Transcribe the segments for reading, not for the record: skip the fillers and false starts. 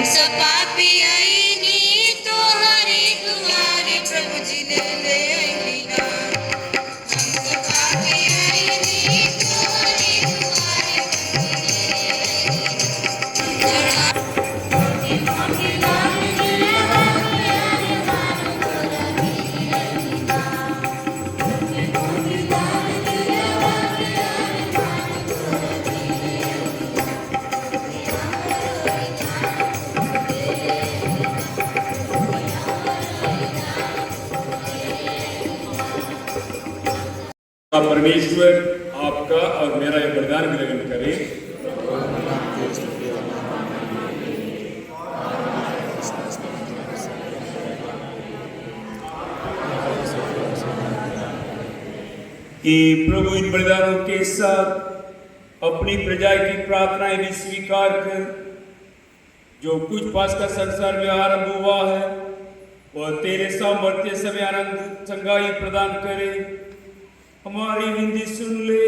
सब पापी आईनी तो हरे दुआरे प्रभु जी ने ले आईनी ना। हम सब पापी आईनी तो हरे दुआरे परमेश्वर आपका और मेरा ये वरदान ग्रहण करे। कि प्रभु इन वरदानों के साथ अपनी प्रजा की प्रार्थनाएं भी स्वीकार कर, जो कुछ पास्का संसार में आरंभ हुआ है वह तेरे सामर्थ्य समय आनंद चंगाई प्रदान करे। हमारी विनती सुन ले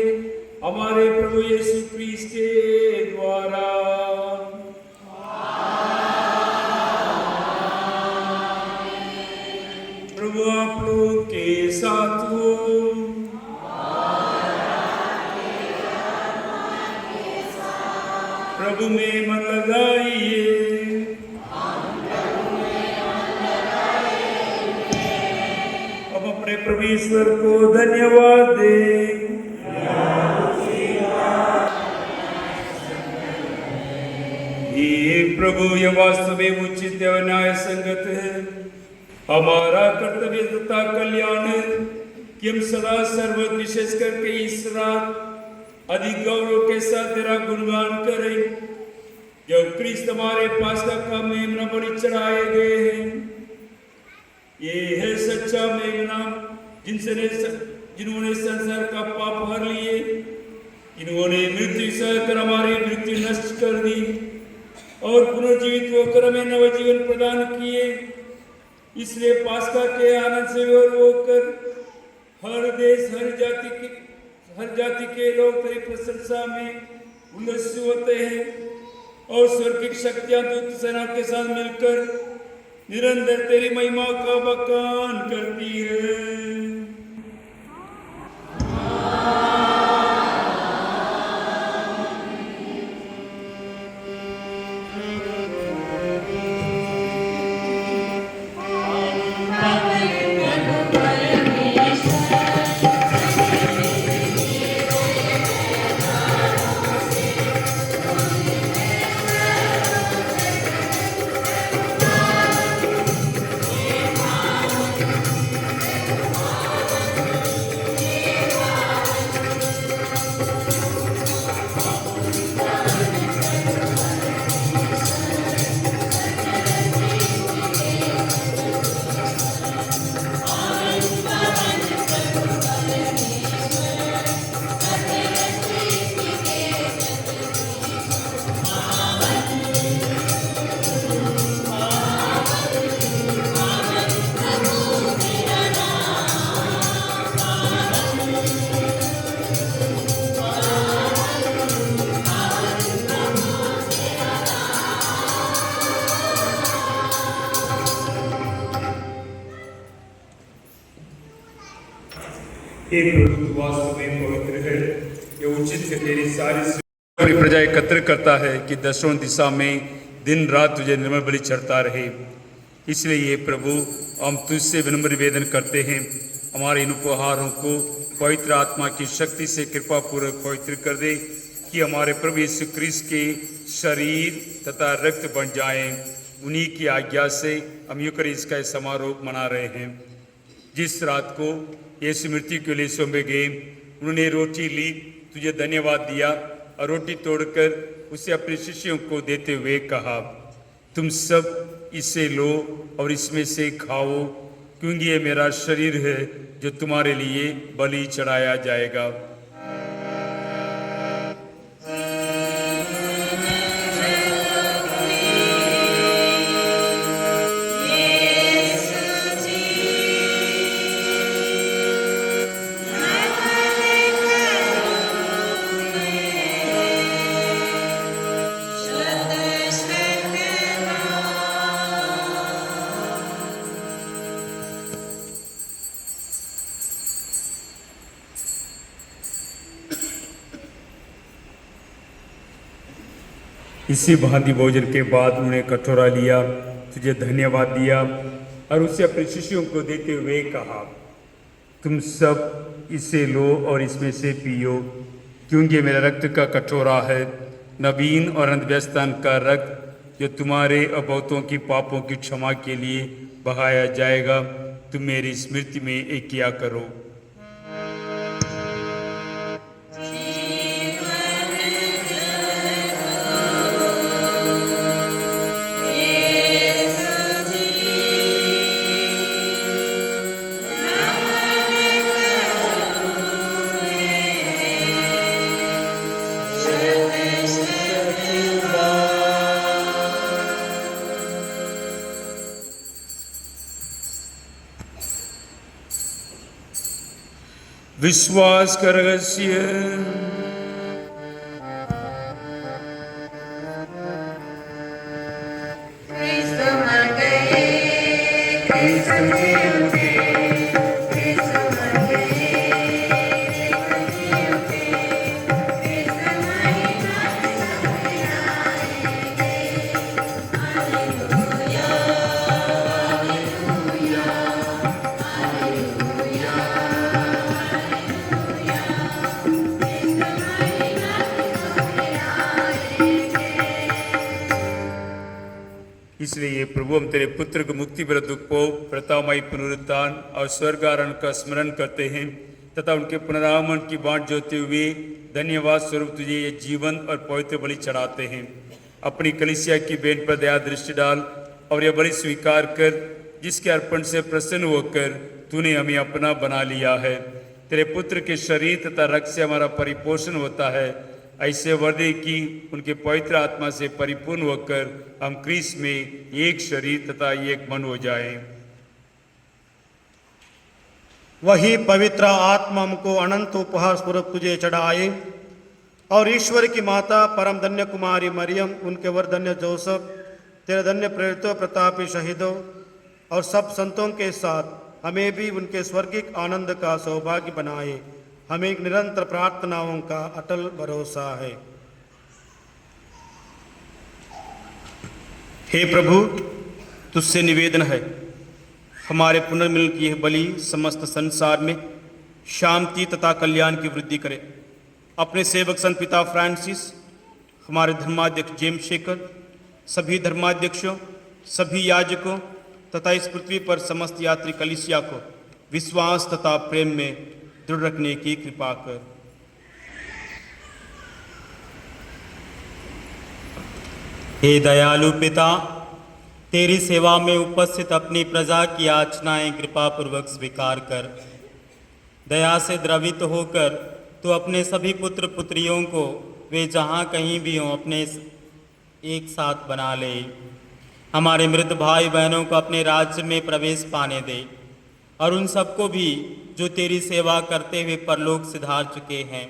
हमारे प्रभु यीशु क्रिस्ट के द्वारा। प्रभु आप लोग के साथ हो। प्रभु में मन लगाइए। अब अपने प्रभु ईश्वर को धन्यवाद दे। ये प्रभु ये वास्तव में उचित और न्याय संगत है, हमारा कर्तव्य तथा कल्याण है कि हम सदा सर्वत्र विशेष करके इस रात अधिक गौरव के साथ तेरा गुणगान करें, जब क्रिस्त हमारे पास्का का मेमना बलि चढ़ाए गए हैं। ये है सच्चा मेमना जिन्होंने संसार का पाप हर लिए। इन्होंने मृत्यु सहकर हमारी मृत्यु नष्ट कर दी और पुनर्जीवित होकर हमें नवजीवन प्रदान किए। इसलिए पास्का के आनंद से होकर हर देश हर जाति के लोग तेरी प्रशंसा में उल्लसित होते हैं और स्वर्गिक शक्तियां दूत सेना के साथ मिलकर निरंतर तेरी महिमा का बखान करती है। वास्तव में पवित्र है, ये उचित है तेरी सारी प्रजा एकत्र करता है कि दसों दिशा में दिन रात तुझे निर्मल बलि चढ़ता रहे। इसलिए ये प्रभु हम तुझसे विनम्र निवेदन करते हैं, हमारे इन उपहारों को पवित्र आत्मा की शक्ति से कृपा पूर्वक पवित्र कर दे कि हमारे प्रभु यीशु क्रिस्त के शरीर तथा रक्त बन जाएं। उन्हीं की आज्ञा से हम यूकरिस्ट का समारोह मना रहे हैं। जिस रात को यीशु मृत्यु के लिए सौंपे गए, उन्होंने रोटी ली, तुझे धन्यवाद दिया और रोटी तोड़कर उसे अपने शिष्यों को देते हुए कहा, तुम सब इसे लो और इसमें से खाओ, क्योंकि ये मेरा शरीर है जो तुम्हारे लिए बलि चढ़ाया जाएगा। इसी भांति भोजन के बाद उन्होंने कटोरा लिया, तुझे धन्यवाद दिया और उसे अपने शिष्यों को देते हुए कहा, तुम सब इसे लो और इसमें से पियो, क्योंकि ये मेरा रक्त का कटोरा है, नवीन और अनव्यस्तान का रक्त जो तुम्हारे और बहुतों की पापों की क्षमा के लिए बहाया जाएगा। तुम मेरी स्मृति में एक किया करो। विश्वास का रहस्य। क्रिस्त मर गए, क्रिस्त जी उठे, क्रिस्त मर गए, क्रिस्त जी उठे, क्रिस्त महिमा के लहराएंगे। हालेलुया, हालेलुया, हालेलुया, हालेलुया, क्रिस्त महिमा के लहराएंगे। इसलिए ये प्रभु हम तेरे पुत्र को मुक्ति विरुद्ध उपभोग, प्रतापमयी पुनरुत्थान और स्वर्गारोहण का स्मरण करते हैं तथा उनके पुनरागमन की बाट जोते हुए धन्यवाद स्वरूप तुझे ये जीवन और पवित्र बलि चढ़ाते हैं। अपनी कलीसिया की बेन पर दया दृष्टि डाल और यह बलि स्वीकार कर, जिसके अर्पण से प्रसन्न होकर तूने हमें अपना बना लिया है। तेरे पुत्र के शरीर तथा रक्त से हमारा परिपोषण होता है। ऐसे वर्दे कि उनके पवित्र आत्मा से परिपूर्ण होकर हम क्रिस्त में एक शरीर तथा एक मन हो जाएं। वही पवित्र आत्मा हमको अनंत उपहार स्वरूप तुझे चढ़ाए और ईश्वर की माता परम धन्य कुमारी मरियम, उनके वर धन्य जोसफ, तेरे धन्य प्रेरितों, प्रतापी शहीदों और सब संतों के साथ हमें भी उनके स्वर्गिक आनंद का सौभाग्य बनाए। हमें एक निरंतर प्रार्थनाओं का अटल भरोसा है। हे प्रभु, तुझसे निवेदन है, हमारे पुनर्मिलन की यह बलि समस्त संसार में शांति तथा कल्याण की वृद्धि करे। अपने सेवक संत पिता फ्रांसिस, हमारे धर्माध्यक्ष जेम्स शेखर, सभी धर्माध्यक्षों, सभी याजकों तथा इस पृथ्वी पर समस्त यात्री कलीसिया को विश्वास तथा प्रेम में दृढ़ रखने की कृपा कर। हे दयालु पिता, तेरी सेवा में उपस्थित अपनी प्रजा की याचनाएं कृपा पूर्वक स्वीकार कर। दया से द्रवित होकर तू अपने सभी पुत्र पुत्रियों को वे जहाँ कहीं भी हों अपने एक साथ बना ले। हमारे मृत भाई बहनों को अपने राज्य में प्रवेश पाने दे और उन सबको भी जो तेरी सेवा करते हुए परलोक सिधार चुके हैं।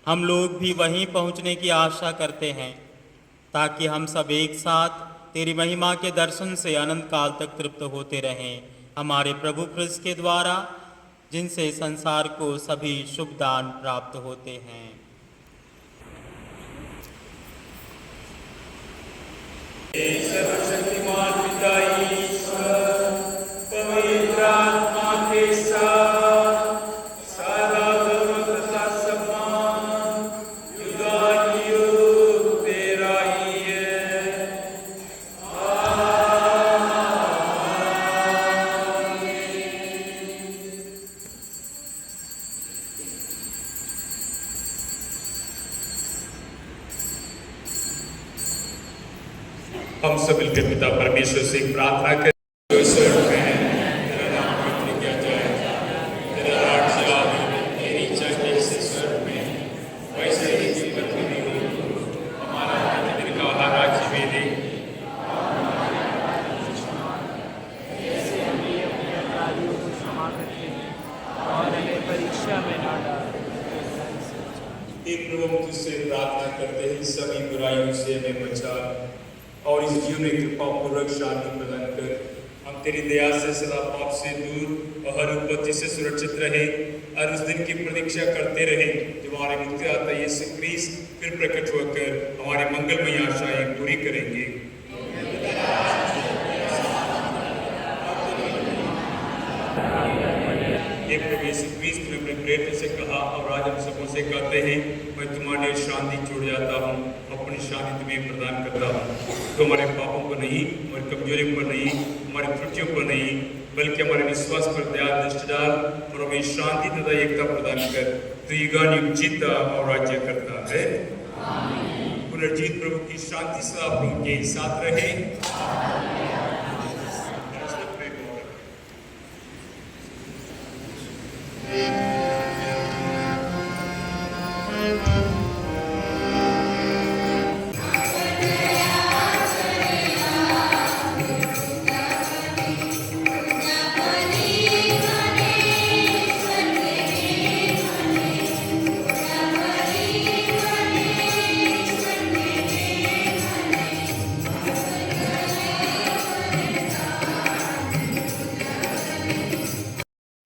हम लोग भी वहीं पहुंचने की आशा करते हैं, ताकि हम सब एक साथ तेरी महिमा के दर्शन से अनंत काल तक तृप्त होते रहें। हमारे प्रभु क्रिस्त के द्वारा, जिनसे संसार को सभी शुभ दान प्राप्त होते हैं। सर्वशक्तिमान पिता ईश्वर, पवित्र आत्मा के साथ सारा धर्म तथा सम्मान युगानुयुग तेरा ही है। हम सब मिलकर पिता परमेश्वर से प्रार्थना करें। जो स्वर्ग में है, तेरा नाम पवित्र किया जाए, तेरा राज्य आए, तेरी इच्छा जैसे स्वर्ग में है, वैसे ही पृथ्वी में हो। हमारा प्रतिदिन का आहार आज हमें दे। परीक्षा में ना डाल। एक प्रभु हम तुझसे प्रार्थना करते हैं, सभी बुराइयों से हमें बचा और इस जीवन में कृपा पूर्वक शांति प्रदान कर। हम तेरी दया से सदा पाप से दूर और हर उपत्ति से सुरक्षित रहे और उस दिन की प्रतीक्षा करते रहे जब हमारे मुक्तिदाता यीशु क्रिस्त फिर प्रकट होकर हमारी मंगलमय आशाएं पूरी करेंगे। ये प्रभु यीशु क्रिस्त ने अपने प्रेरितों से कहा और आज हम सबों से कहते हैं, मैं तुम्हारे लिए शांति छोड़ जाता हूँ, अपनी शांति तुम्हें प्रदान करता हूँ। तो हमारे पापों पर नहीं, हमारी कमजोरियों पर नहीं, हमारी त्रुटियों पर नहीं, बल्कि हमारे विश्वास पर दया दृष्टि डाल और हमें शांति तथा एकता प्रदान कर तो युगानुयुग जीता और राज्य करता है। पुनर्जीत प्रभु की शांति सदा प्रभु के साथ रहे।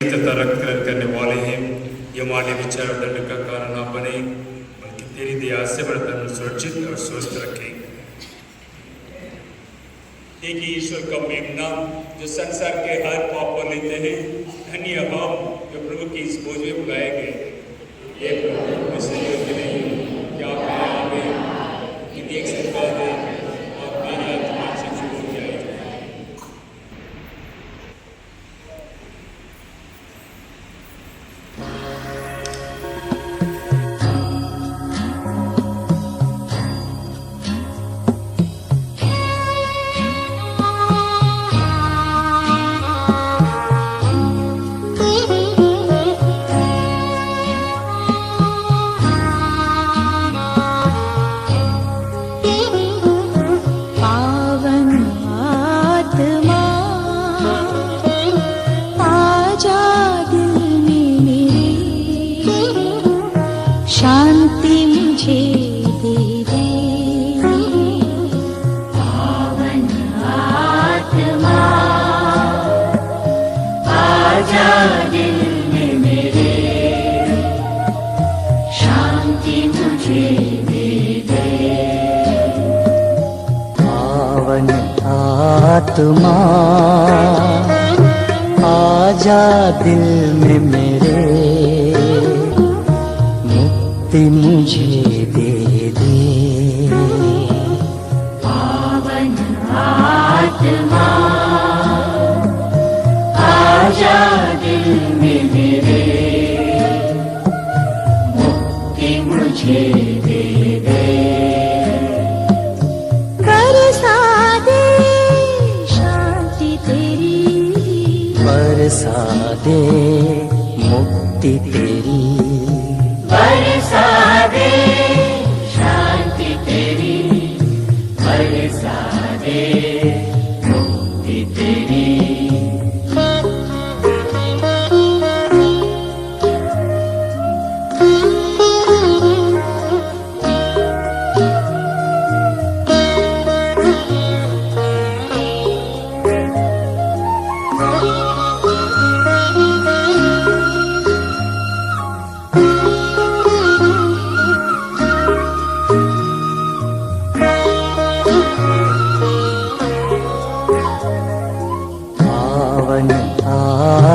तथा रक्त करने वाले हैं, ये हमारे विचार और दंड का कारण ना बने, बल्कि तेरी दया से बर्तन सुरक्षित और स्वस्थ रखें। एक ही ईश्वर का मेमना जो संसार के हर पाप पर लेते हैं, धन्य हम जो प्रभु की इस भोज में बुलाए गए। ये प्रभु इसलिए योग्य नहीं कि आप मेरे आगे कि देख सकता है और मेरी आत्मा से छूट जाए। शांति मुझे दे दे पावन आत्मा, आजा दिल में मेरे, शांति मुझे दे दे पावन आत्मा, आजा दिल में मेरे, मुझे दे दे पावन आत्मा, आजा दिल में मेरे, मुक्ति मुझे दे दे। बरसा दे शांति तेरी, बरसा दे मुक्ति तेरी, बरसा दे शांति तेरी, बरसा दे मुक्ति तेरी।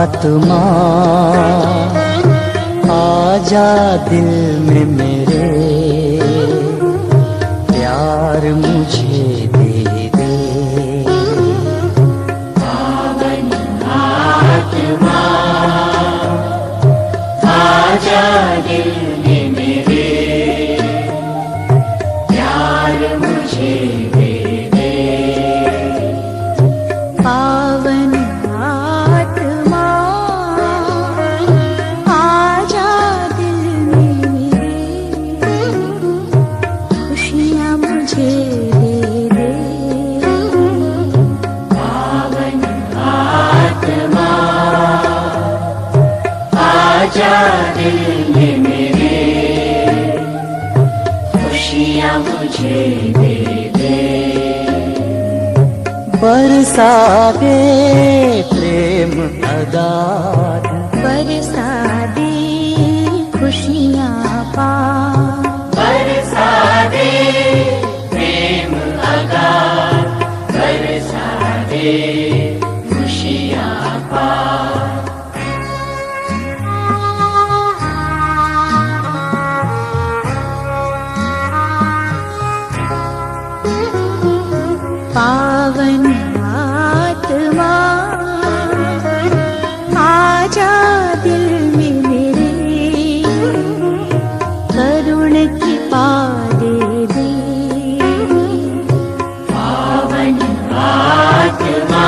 आत्मा, आजा दिल में मेरे, प्यार मुझे दे दे पावन आत्मा, आजा दिल में मेरे, प्यार मुझे दे दे पावन आत्मा, आजा दिल में मेरे, खुशियाँ मुझे दे दे पावन आत्मा, आजा दिल में मेरे, खुशियाँ मुझे दे दे। बरसा दे प्रेम अगाध, बरसा दे खुशियाँ पा खुशियाँ पाए। पावन आत्मा आजा दिल में मेरे, करुण कृपा दे दे। पावन आत्मा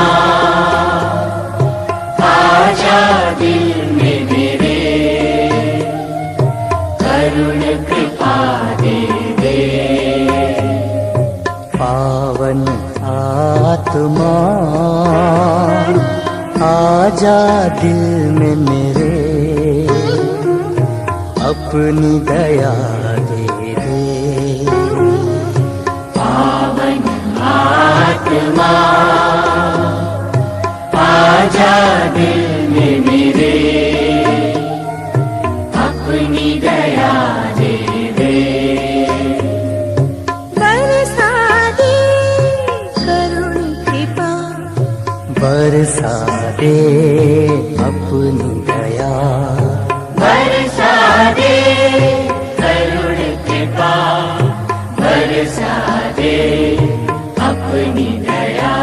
आजा दिल में मेरे, करुण कृपा दे दे। पावन आत्मा आजा दिल में मेरे, अपनी दया दे दे। पावन आत्मा आजा दिल में मेरे, अपनी दया दे दे। बरसा दे करुण कृपा, बरसा दे अपनी दया, बरसा दे करुण कृपा, बरसा दे अपनी दया।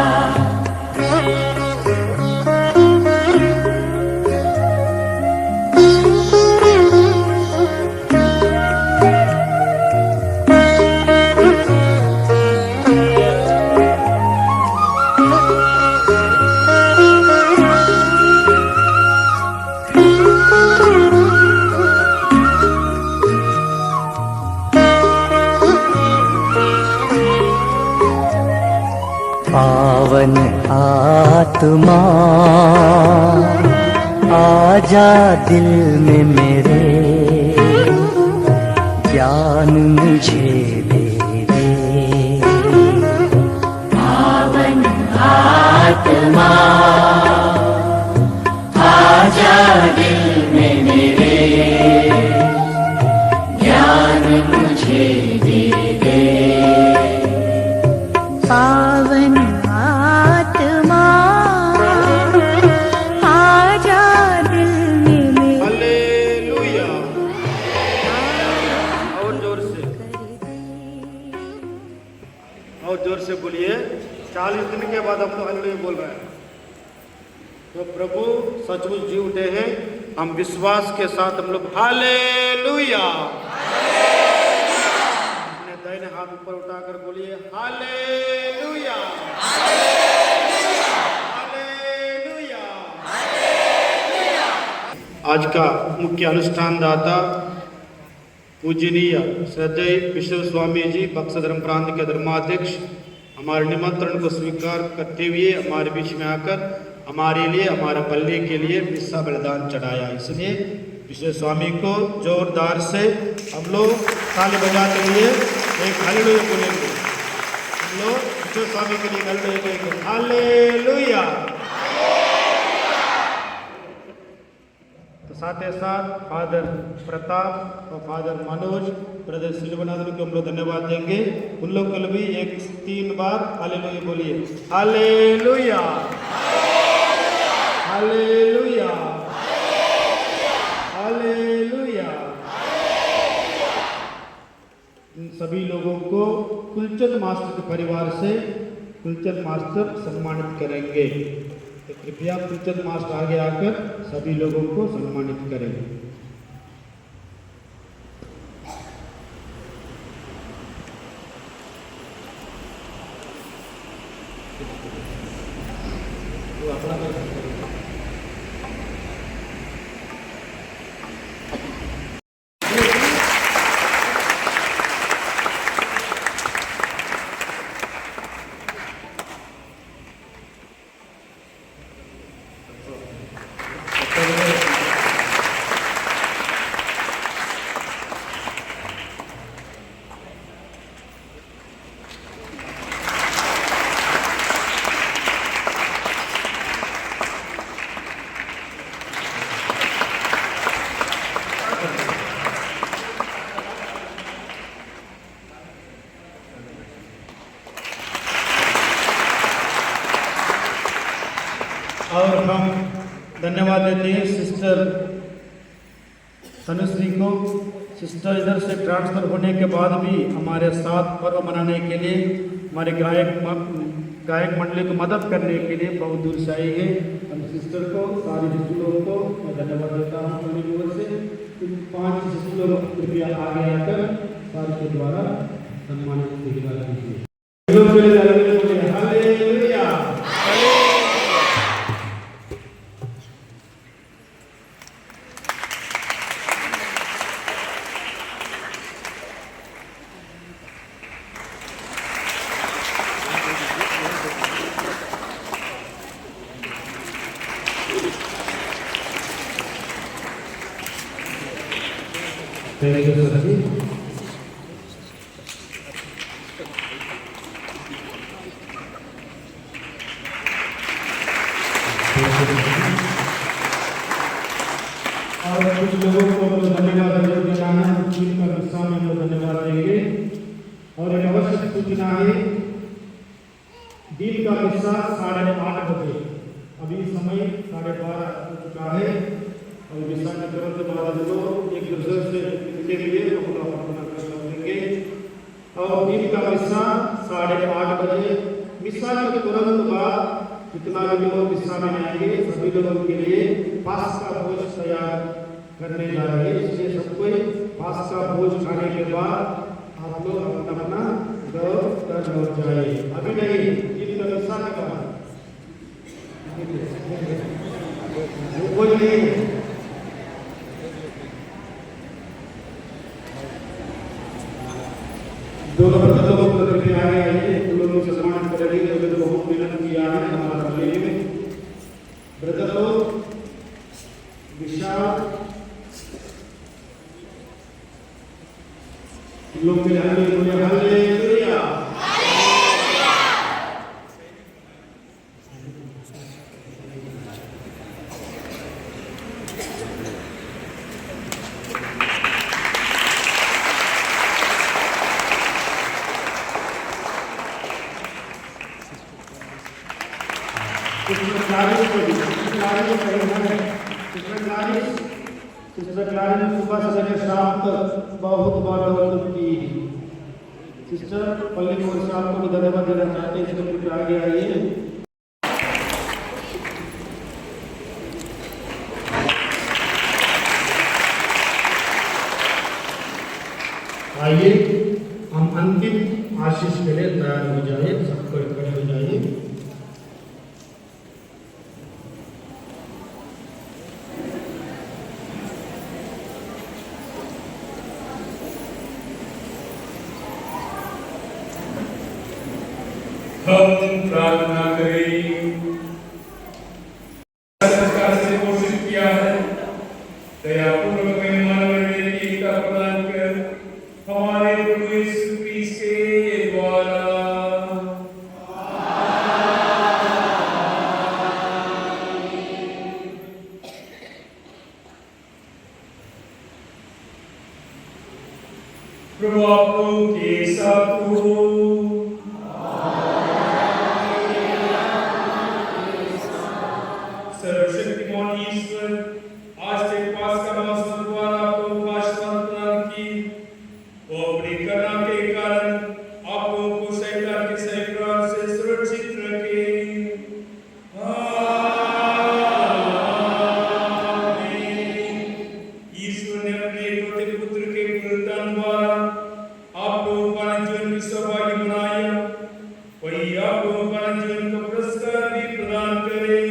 पावन आत्मा आजा दिल में मेरे, ज्ञान मुझे दे दे। पावन आत्मा आजा दिल में मेरे, ज्ञान मुझे दे दे। पावन आत्मा आजा दिल में मेरे। हालेलुया। और जोर से बोलिए। 40 दिन के बाद हम लोग हालेलुया बोल रहे हैं। तो प्रभु सचमुच जी उठे हैं, हम विश्वास के साथ हम लोग हालेलुया। अपने दाहिने हाथ ऊपर उठाकर बोलिए हालेलुया, हालेलुया। आज का मुख्य अनुष्ठान दाता पूजनीय श्रद्धेय विश्व स्वामी जी बक्सर धर्म प्रांत के धर्माध्यक्ष हमारे निमंत्रण को स्वीकार करते हुए हमारे बीच में आकर हमारे लिए, हमारा बल्ले के लिए हिस्सा बलिदान चढ़ाया। इसलिए विश्व स्वामी को जोरदार से हम लोग ताली बजाते हुए एक हालेलुया बोलेंगे। हम लोग विश्व स्वामी के लिए हालेलुया बोलेंगे। हालेलुया। तो साथ ही साथ फादर प्रताप और फादर मनोज, ब्रदर सिल्वनाथन को हम लोग धन्यवाद देंगे। उन लोग को भी 3 बार हालेलुया बोलिए। Hallelujah, hallelujah, hallelujah. इन सभी लोगों को कुलचंद मास्टर के परिवार से कुलचंद मास्टर सम्मानित करेंगे। तो कृपया कुलचंद मास्टर आगे आकर सभी लोगों को सम्मानित करेंगे। और हम धन्यवाद देते हैं सिस्टर तनुश्री को। सिस्टर इधर से ट्रांसफ़र होने के बाद भी हमारे साथ पर्व मनाने के लिए हमारे गायक मंडली को मदद करने के लिए बहुत दूर से आई है। हम सिस्टर को, सारे सिस्टरों को मैं धन्यवाद देता हूँ अपनी ओर से। 5 सिस्टरों को कृपया आगे आकर सारे के द्वारा सम्मानित कीजिए। हालेलुया। Thank you, sir. और कुछ लोगों को धन्यवाद देना है, जिनका हिस्सा में हम धन्यवाद देंगे। और एक आवश्यक सूचना है, दिन का हिस्सा 8:30 बजे, अभी समय 12:30 हो चुका है। और विषय के तुरंत बाद लोग एक दूसरे से मिलने के लिए अपना प्रार्थना करेंगे। और दिन का मिस्सा 8:30 बजे, मिस्सा के तुरंत बाद जितना भी लोग मिस्सा में आएंगे सभी लोगों के लिए पास का भोज तैयार करने जा रहे हैं। इसलिए सब कोई पास का भोज खाने के बाद आप लोग अपना घर लौट जाए। अभी नहीं, दिन का मिस्सा के बाद भोज नहीं। दो लोगों को कृपया आगे आइए, उन लोगों को सम्मान करेंगे जो बहुत मेहनत किया है हमारा मेले में। ब्रदर लोग विशाल लोग के हालेलुया हालेलुया। सिस्टर क्लारी ने सुबह से लेकर शाम तक बहुत बार डेवलप की। सिस्टर पल्ली को शाम को भी धन्यवाद देना चाहते हैं, इसलिए कुछ आगे आइए। आइए हम अंतिम आशीष के लिए तैयार हो जाए, सबको खड़े हो जाइए। हम प्रार्थना करें। सरकार से घोषित किया है, दयापूर्वक मेहमान की प्रदान कर हमारे प्रभु यीशु मसीह के द्वारा प्रभु आप लोगों के साथ हो। सर्वशक्तिमान ईश्वर आज के पास का मौसम द्वारा आपको आशीर्वाद प्रदान की। वो अपनी करुणा के कारण आप लोगों को शैतान के सही प्रहार से सुरक्षित रखे। आमीन। ईश्वर ने अपने एकलौते पुत्र के बलिदान द्वारा आप लोगों का जीवन में सौभाग्य बनाया। वही आप लोगों का जीवन का पुरस्कार भी प्रदान करे।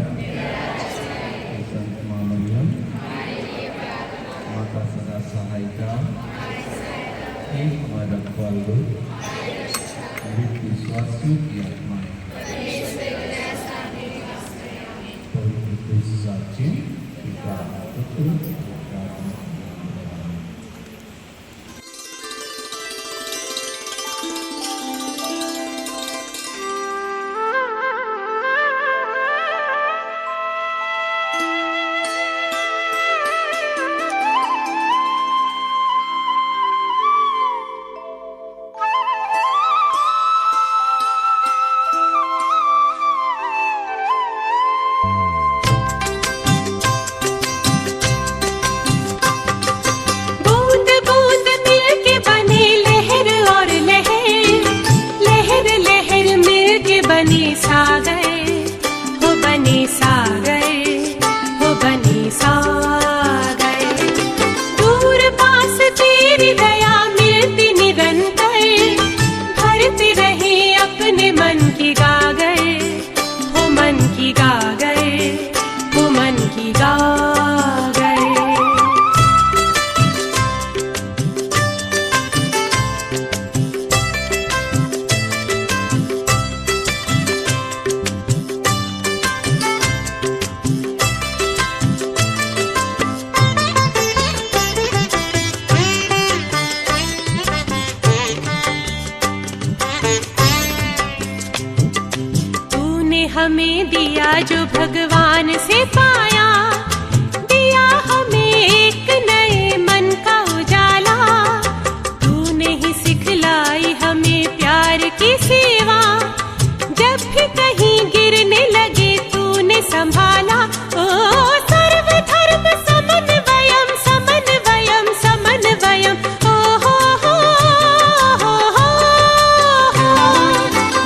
हे संत मां मरियम, माता सदा सहायिका, हे हमारा रखवालो, मृत विश्वासियों की आत्माएं पवित्र साक्षी पिता पुत्र पवित्र आत्मा। बूंद बूंद मिलके बने लहर और लहर, लहर लहर मिलके बने सागर, हो बने सागर, हो बने सागर। दूर पास तेरी दया मिलती निरंतर, भरते रहे अपने मन की गागर, हो मन की गागर, हो मन की गागर। तूने हमें दिया जो भगवान से पाया, दिया हमें एक नए मन का उजाला। तूने ही सिखलाई हमें प्यार की सेवा, जब भी कहीं गिरने लगे तूने संभाला। ओ सर्वधर्म समन्वयम समन्वयम समन्वयम, ओ हो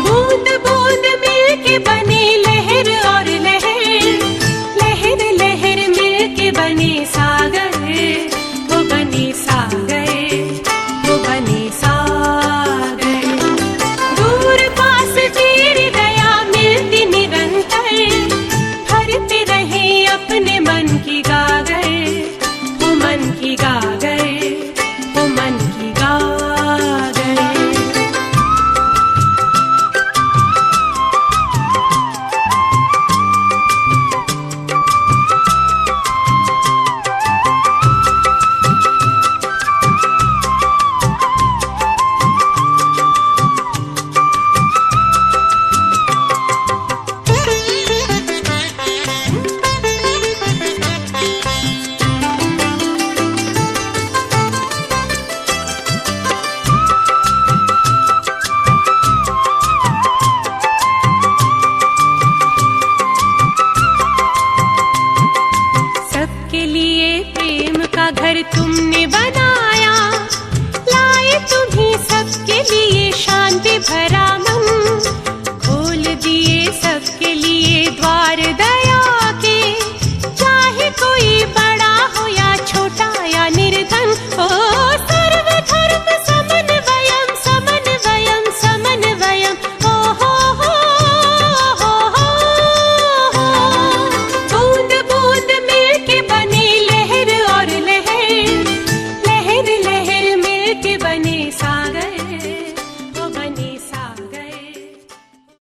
बूंद बूंद मिलके बने लहर और लहर, लहर लहर मिलके बने सागर, वो बने सागर, वो बने सागर। दूर पास तेरी दया मिलती निरंतर, भरते रहे अपने मन की गागर, वो मन की गागर, वो मन की गागर। सबके लिए प्रेम का घर तुमने बनाया, लाए तुम्ही सबके लिए शांति भरा